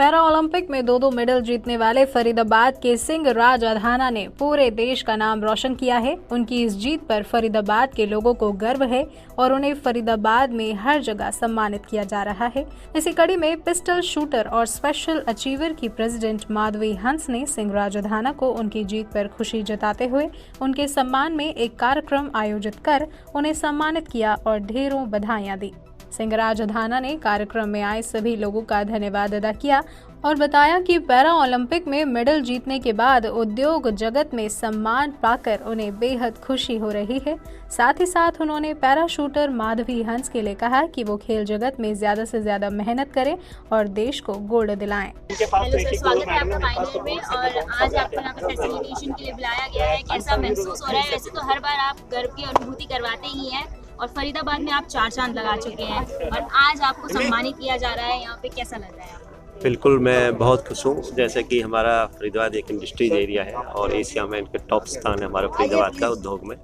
Para Olympic में 2-2 medal जीतने वाले फरीदाबाद के सिंहराज अधाना ने पूरे देश का नाम रोशन किया है। उनकी इस जीत पर फरीदाबाद के लोगों को गर्व है और उन्हें फरीदाबाद में हर जगह सम्मानित किया जा रहा है। इसी कड़ी में पिस्टल शूटर और स्पेशल अचीवर की प्रेसिडेंट माधवी हंस ने सिंहराज अधाना को उनकी जीत पर खुशी जताते हुए उनके सम्मान में एक कार्यक्रम आयोजित कर उन्हें सम्मानित किया और ढेरों बधाइयां दी। सिंहराज अधाना ने कार्यक्रम में आए सभी लोगों का धन्यवाद अदा किया और बताया कि पैरा ओलंपिक में मेडल जीतने के बाद उद्योग जगत में सम्मान पाकर उन्हें बेहद खुशी हो रही है। साथ ही साथ उन्होंने पैरा शूटर माधवी हंस के लिए कहा कि वो खेल जगत में ज्यादा से ज्यादा मेहनत करें और देश को गोल्ड दिलाएं। हेलो सर, स्वागत है आपका फाइनल में और आज आपको यहाँ पर फैसिलिटेशन के लिए बुलाया गया है। कैसा महसूस हो रहा है? वैसे तो हर बार आप गर्व की अनुभूति करवाते ही हैं और फरीदाबाद में आप 4 चांद लगा चुके हैं और आज आपको सम्मानित किया जा रहा है यहाँ पे, कैसा लग रहा है आपको? बिल्कुल, मैं बहुत खुश हूँ। जैसे कि हमारा फरीदाबाद एक इंडस्ट्रीज एरिया है और एशिया में इनके टॉप स्थान है हमारा फरीदाबाद का उद्योग में।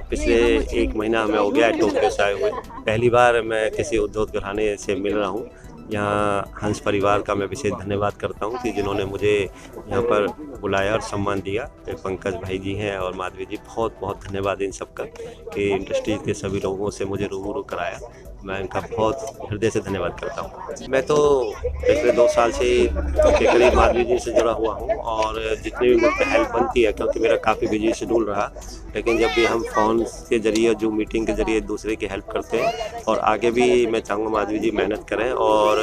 पिछले 1 महीना हमें हो गया है टोक्यो से आए हुए। पहली बार मैं किसी उद्योग घराने से मिल रहा हूँ। यहाँ हंस परिवार का मैं विशेष धन्यवाद करता हूँ कि जिन्होंने मुझे यहाँ पर बुलाया और सम्मान दिया। पंकज भाई जी हैं और माधवी जी, बहुत बहुत धन्यवाद इन सबका कि इंडस्ट्री के सभी लोगों से मुझे रूबरू कराया। मैं इनका बहुत हृदय से धन्यवाद करता हूँ। मैं तो पिछले 2 साल से के करीब माधवी जी से जुड़ा हुआ हूँ और जितनी भी मुझे हेल्प बनती है, क्योंकि मेरा काफ़ी बिजी शेड्यूल रहा, लेकिन जब भी हम फ़ोन के जरिए, जो मीटिंग के जरिए दूसरे की हेल्प करते हैं और आगे भी मैं चाहूँगा माधवी जी मेहनत करें और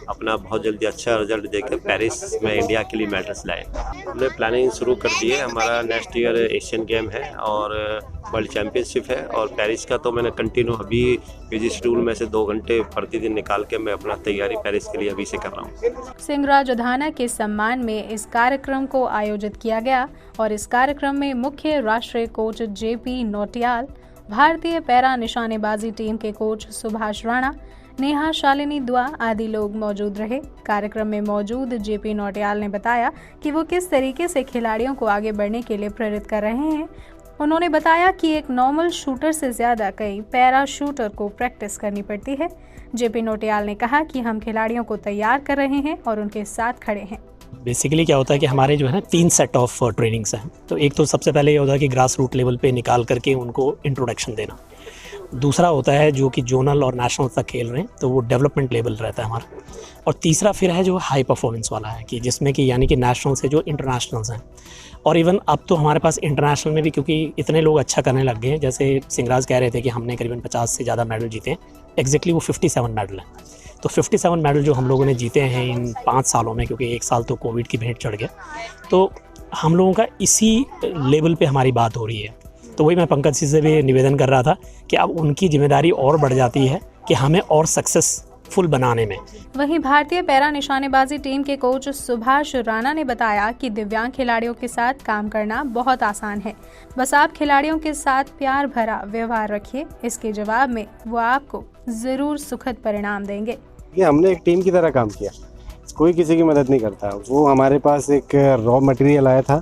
अपना बहुत जल्दी अच्छा रिजल्ट देकर पेरिस में इंडिया के लिए मेडल्स लाएँ। हमने प्लानिंग शुरू कर दी है। हमारा नेक्स्ट ईयर एशियन गेम है और वर्ल्ड चैम्पियनशिप है और पेरिस का तो मैंने कंटिन्यू अभी बिजी शेड्यूल में से 2 घंटे प्रतिदिन निकाल के मैं अपना तैयारी पेरिस के लिए अभी से कर रहा हूँ। सिंहराज अधाना के सम्मान में इस कार्यक्रम को आयोजित किया गया और इस कार्यक्रम में मुख्य राष्ट्रीय कोच जेपी नौटियाल, भारतीय पैरा निशानेबाजी टीम के कोच सुभाष राणा, नेहा शालिनी दुआ आदि लोग मौजूद रहे। कार्यक्रम में मौजूद जेपी नौटियाल ने बताया कि वो किस तरीके से खिलाड़ियों को आगे बढ़ने के लिए प्रेरित कर रहे हैं। उन्होंने बताया कि एक नॉर्मल शूटर से ज़्यादा कई पैरा शूटर को प्रैक्टिस करनी पड़ती है। जेपी नौटियाल ने कहा कि हम खिलाड़ियों को तैयार कर रहे हैं और उनके साथ खड़े हैं। बेसिकली क्या होता है कि हमारे जो है ना 3 सेट ऑफ ट्रेनिंग्स हैं। तो एक तो सबसे पहले ये होता है कि ग्रास रूट लेवल पे निकाल करके उनको इंट्रोडक्शन देना। दूसरा होता है जो कि जोनल और नेशनल तक खेल रहे हैं, तो वो डेवलपमेंट लेवल रहता है हमारा। और तीसरा फिर है जो हाई परफॉर्मेंस वाला है कि जिसमें कि यानी कि नेशनल से जो इंटरनेशनल्स हैं और इवन अब तो हमारे पास इंटरनेशनल में भी, क्योंकि इतने लोग अच्छा करने लग गए हैं। जैसे सिंहराज कह रहे थे कि हमने करीबन 50 से ज़्यादा मेडल जीते हैं। एग्जैक्टली वो 57 मेडल हैं। तो 57 मेडल जो हम लोगों ने जीते हैं इन 5 सालों में, क्योंकि 1 साल तो कोविड की भेंट चढ़ गया, तो हम लोगों का इसी लेवल पे हमारी बात हो रही है। तो वही मैं पंकज जी से भी निवेदन कर रहा था कि अब उनकी जिम्मेदारी और बढ़ जाती है कि हमें और सक्सेसफुल बनाने में। वहीं भारतीय पैरा निशानेबाजी टीम के कोच सुभाष राणा ने बताया कि दिव्यांग खिलाड़ियों के साथ काम करना बहुत आसान है। बस आप खिलाड़ियों के साथ प्यार भरा व्यवहार रखिए, इसके जवाब में वो आपको जरूर सुखद परिणाम देंगे। ये हमने एक टीम की तरह काम किया, कोई किसी की मदद नहीं करता। वो हमारे पास एक रॉ मटेरियल आया था।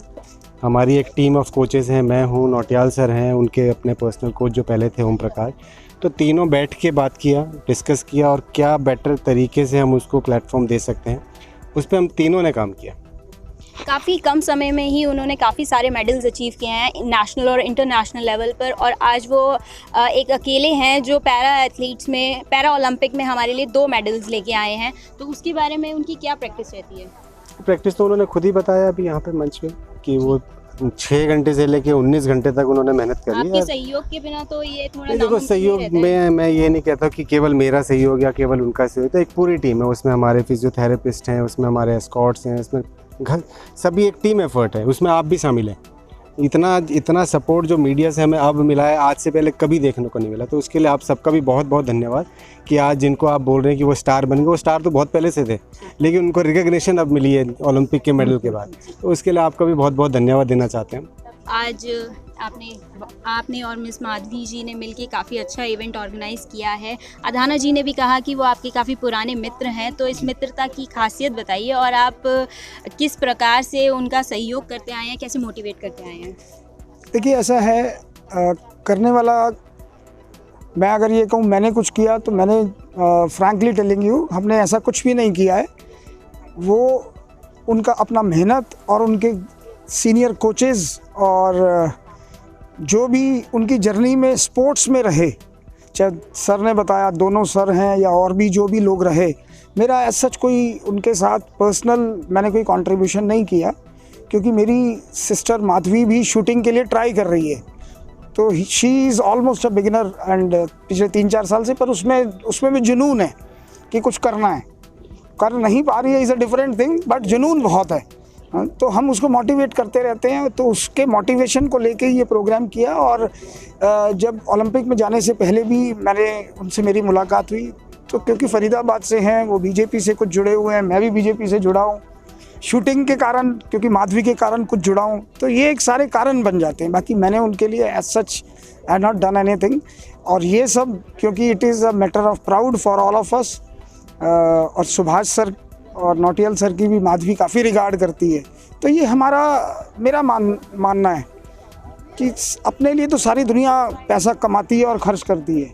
हमारी एक टीम ऑफ कोचेस हैं, मैं हूँ, नौटियाल सर हैं, उनके अपने पर्सनल कोच जो पहले थे ओम प्रकाश। तो तीनों बैठ के बात किया, डिस्कस किया और क्या बेटर तरीके से हम उसको प्लेटफॉर्म दे सकते हैं, उस पर हम तीनों ने काम किया। काफ़ी कम समय में ही उन्होंने काफ़ी सारे मेडल्स अचीव किए हैं नेशनल और इंटरनेशनल लेवल पर और आज वो एक अकेले हैं जो पैरा एथलीट्स में, पैरा ओलंपिक में हमारे लिए 2 मेडल्स लेके आए हैं। तो उसके बारे में उनकी क्या प्रैक्टिस रहती है? प्रैक्टिस तो उन्होंने खुद ही बताया अभी यहाँ पे मंच में कि वो 6 घंटे से लेके 19 घंटे तक उन्होंने मेहनत करी है। आपके सहयोग के बिना तो ये थोड़ा देखो, सहयोग में मैं ये नहीं कहता कि केवल मेरा सहयोग या केवल उनका सहयोग, तो एक पूरी टीम है। उसमें हमारे फिजियोथेरेपिस्ट हैं, उसमें हमारे एस्कॉर्ट्स हैं, उसमें सभी एक टीम एफर्ट है, उसमें आप भी शामिल हैं। इतना सपोर्ट जो मीडिया से हमें अब मिला है, आज से पहले कभी देखने को नहीं मिला। तो उसके लिए आप सबका भी बहुत बहुत धन्यवाद कि आज जिनको आप बोल रहे हैं कि वो स्टार बन गए, वो स्टार तो बहुत पहले से थे, लेकिन उनको रिकग्निशन अब मिली है ओलंपिक के मेडल के बाद। तो उसके लिए आपका भी बहुत बहुत धन्यवाद देना चाहते हैं। आज आपने और मिस माधवी जी ने मिलकर काफ़ी अच्छा इवेंट ऑर्गेनाइज़ किया है। अधाना जी ने भी कहा कि वो आपके काफ़ी पुराने मित्र हैं, तो इस मित्रता की खासियत बताइए और आप किस प्रकार से उनका सहयोग करते आए हैं, कैसे मोटिवेट करते आए हैं? देखिए, ऐसा है, करने वाला मैं अगर ये कहूँ मैंने कुछ किया तो मैंने फ्रैंकली टेलिंग यू, हमने ऐसा कुछ भी नहीं किया है। वो उनका अपना मेहनत और उनके सीनियर कोचेज़ और जो भी उनकी जर्नी में स्पोर्ट्स में रहे, चाहे सर ने बताया दोनों सर हैं या और भी जो भी लोग रहे, मेरा ऐसा सच कोई उनके साथ पर्सनल मैंने कोई कंट्रीब्यूशन नहीं किया, क्योंकि मेरी सिस्टर माधवी भी शूटिंग के लिए ट्राई कर रही है, तो she is almost a beginner and पिछले 3-4 साल से, पर उसमें भी जुनून है कि कुछ करना है, कर नहीं पा रही है is a different thing, but जुनून बहुत है। तो हम उसको मोटिवेट करते रहते हैं, तो उसके मोटिवेशन को लेके ये प्रोग्राम किया। और जब ओलंपिक में जाने से पहले भी उनसे मेरी मुलाकात हुई, तो क्योंकि फरीदाबाद से हैं, वो बीजेपी से कुछ जुड़े हुए हैं, मैं भी बीजेपी से जुड़ा हूँ, शूटिंग के कारण, क्योंकि माधवी के कारण कुछ जुड़ा हूँ, तो ये एक सारे कारण बन जाते हैं। बाकी मैंने उनके लिए as such I have not done anything, और ये सब क्योंकि it is a matter of proud for all of us. और सुभाष सर और नौटियाल सर की भी माधवी काफ़ी रिगार्ड करती है, तो ये मेरा मानना है कि अपने लिए तो सारी दुनिया पैसा कमाती है और खर्च करती है,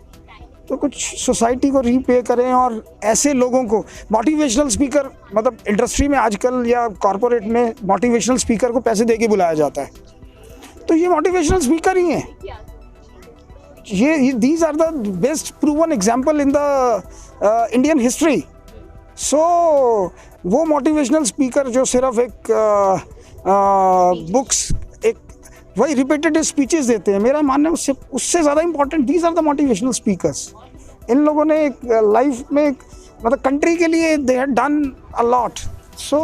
तो कुछ सोसाइटी को रीपे करें। और ऐसे लोगों को मोटिवेशनल स्पीकर, मतलब इंडस्ट्री में आजकल या कॉरपोरेट में मोटिवेशनल स्पीकर को पैसे दे के बुलाया जाता है, तो ये मोटिवेशनल स्पीकर ही हैं। ये these are the best proven example in the Indian history. So वो मोटिवेशनल स्पीकर जो सिर्फ एक बुक्स, एक वही रिपीटेड स्पीचेस देते हैं, मेरा मानना है उससे ज़्यादा important these are the motivational speakers. इन लोगों ने एक लाइफ में मतलब कंट्री के लिए they had done a lot. So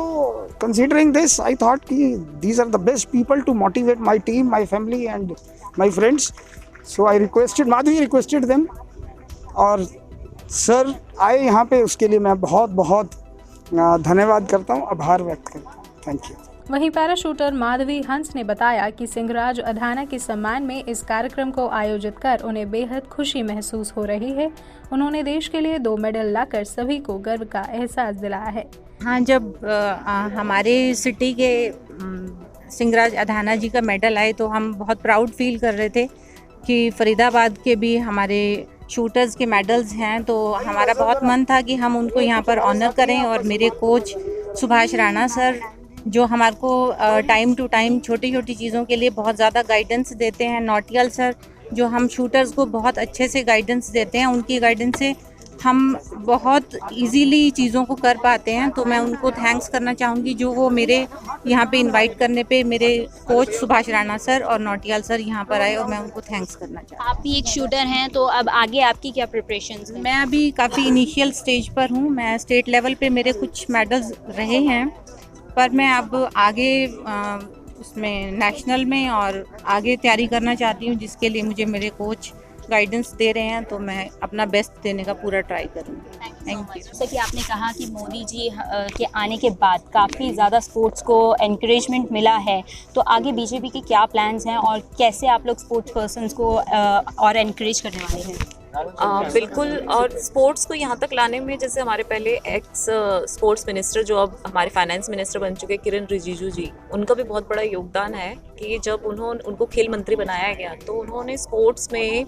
considering this I thought कि these are the best people to motivate my team, my family and my friends. So I requested, Madhavi requested them, और sir आए यहाँ पे, उसके लिए मैं बहुत बहुत धन्यवाद करता हूँ, आभार व्यक्त करता हूँ। Thank you. वहीं पैराशूटर माधवी हंस ने बताया कि सिंहराज अधाना के सम्मान में इस कार्यक्रम को आयोजित कर उन्हें बेहद खुशी महसूस हो रही है। उन्होंने देश के लिए 2 मेडल लाकर सभी को गर्व का एहसास दिलाया है। हाँ, जब हमारे सिटी के सिंहराज अधाना जी का मेडल आए तो हम बहुत प्राउड फील कर रहे थे कि फरीदाबाद के भी हमारे शूटर्स के मेडल्स हैं, तो हमारा बहुत मन था कि हम उनको यहाँ पर ऑनर करें। और मेरे कोच सुभाष राणा सर जो हमारे को टाइम टू टाइम छोटी छोटी चीज़ों के लिए बहुत ज़्यादा गाइडेंस देते हैं, नौटियाल सर जो हम शूटर्स को बहुत अच्छे से गाइडेंस देते हैं, उनकी गाइडेंस से हम बहुत इजीली चीज़ों को कर पाते हैं। तो मैं उनको थैंक्स करना चाहूँगी जो वो मेरे यहाँ पे इनवाइट करने पे मेरे कोच सुभाष राणा सर और नौटियाल सर यहाँ पर आए, और मैं उनको थैंक्स करना चाहूँगी। आप भी एक शूटर हैं, तो अब आगे आपकी क्या प्रिपरेशंस हैं? मैं अभी काफ़ी इनिशियल स्टेज पर हूँ। मैं स्टेट लेवल पे मेरे कुछ मेडल्स रहे हैं, पर मैं अब आगे उसमें नेशनल में और आगे तैयारी करना चाहती हूँ, जिसके लिए मुझे मेरे कोच गाइडेंस दे रहे हैं, तो मैं अपना बेस्ट देने का पूरा ट्राई करूँगी। Thank you. जैसे कि आपने कहा कि मोदी जी के आने के बाद काफ़ी ज़्यादा स्पोर्ट्स को एनकरेजमेंट मिला है, तो आगे बीजेपी के क्या प्लान्स हैं और कैसे आप लोग स्पोर्ट्स पर्सन्स को और एनकरेज करने वाले हैं? बिल्कुल, और स्पोर्ट्स को यहाँ तक लाने में जैसे हमारे पहले एक्स स्पोर्ट्स मिनिस्टर जो अब हमारे फाइनेंस मिनिस्टर बन चुके किरण रिजिजू जी, उनका भी बहुत बड़ा योगदान है कि जब उनको खेल मंत्री बनाया गया तो उन्होंने स्पोर्ट्स में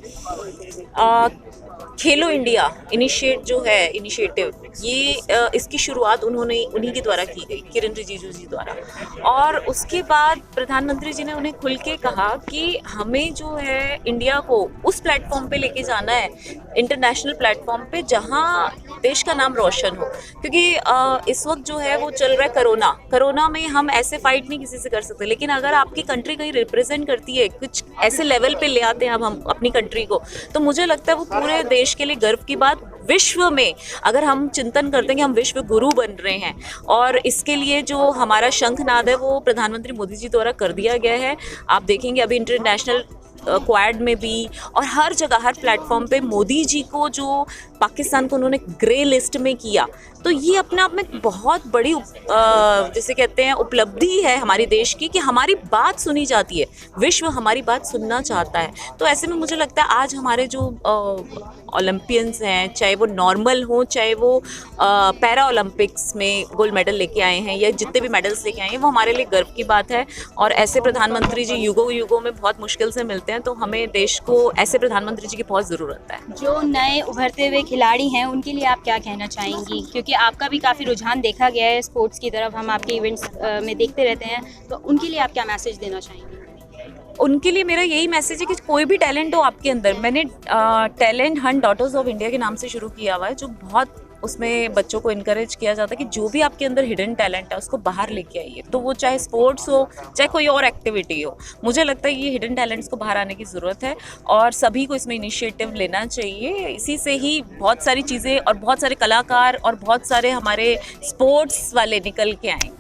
खेलो इंडिया इनिशिएटिव ये इसकी शुरुआत उन्हीं के द्वारा की गई, किरण रिजिजू जी द्वारा। और उसके बाद प्रधानमंत्री जी ने उन्हें खुल के कहा कि हमें जो है इंडिया को उस प्लेटफॉर्म पे लेके जाना है, इंटरनेशनल प्लेटफॉर्म पे, जहां देश का नाम रोशन हो। क्योंकि इस वक्त जो है वो चल रहा है कोरोना में हम ऐसे फाइट नहीं किसी से कर सकते, लेकिन अगर आपकी कंट्री कहीं रिप्रेजेंट करती है, कुछ ऐसे लेवल पे ले आते हैं हम अपनी कंट्री को, तो मुझे लगता है वो पूरे देश के लिए गर्व की बात। विश्व में अगर हम चिंतन करते हैं कि हम विश्व गुरु बन रहे हैं, और इसके लिए जो हमारा शंखनाद है वो प्रधानमंत्री मोदी जी द्वारा कर दिया गया है। आप देखेंगे अभी इंटरनेशनल क्वाड में भी और हर जगह हर प्लेटफॉर्म पे मोदी जी को जो पाकिस्तान को उन्होंने ग्रे लिस्ट में किया, तो ये अपने आप में बहुत बड़ी जिसे कहते हैं उपलब्धि है हमारे देश की, कि हमारी बात सुनी जाती है, विश्व हमारी बात सुनना चाहता है। तो ऐसे में मुझे लगता है आज हमारे जो ओलंपियंस हैं, चाहे वो नॉर्मल हो चाहे वो पैरा ओलंपिक्स में गोल्ड मेडल लेके आए हैं या जितने भी मेडल्स लेके आए हैं, वो हमारे लिए गर्व की बात है। और ऐसे प्रधानमंत्री जी युगों युगों में बहुत मुश्किल से मिलते हैं। हैं, तो हमें देश को ऐसे प्रधानमंत्री जी की बहुत ज़रूरत है। जो नए उभरते हुए खिलाड़ी हैं उनके लिए आप क्या कहना चाहेंगी, क्योंकि आपका भी काफ़ी रुझान देखा गया है स्पोर्ट्स की तरफ, हम आपके इवेंट्स में देखते रहते हैं, तो उनके लिए आप क्या मैसेज देना चाहेंगी? उनके लिए मेरा यही मैसेज है कि कोई भी टैलेंट हो आपके अंदर, मैंने talent hunt daughters of India के नाम से शुरू किया हुआ है, जो बहुत उसमें बच्चों को इनकरेज किया जाता है कि जो भी आपके अंदर हिडन टैलेंट है उसको बाहर लेके आइए, तो वो चाहे स्पोर्ट्स हो चाहे कोई और एक्टिविटी हो। मुझे लगता है ये हिडन टैलेंट्स को बाहर आने की ज़रूरत है और सभी को इसमें इनिशिएटिव लेना चाहिए। इसी से ही बहुत सारी चीज़ें और बहुत सारे कलाकार और बहुत सारे हमारे स्पोर्ट्स वाले निकल के आएंगे।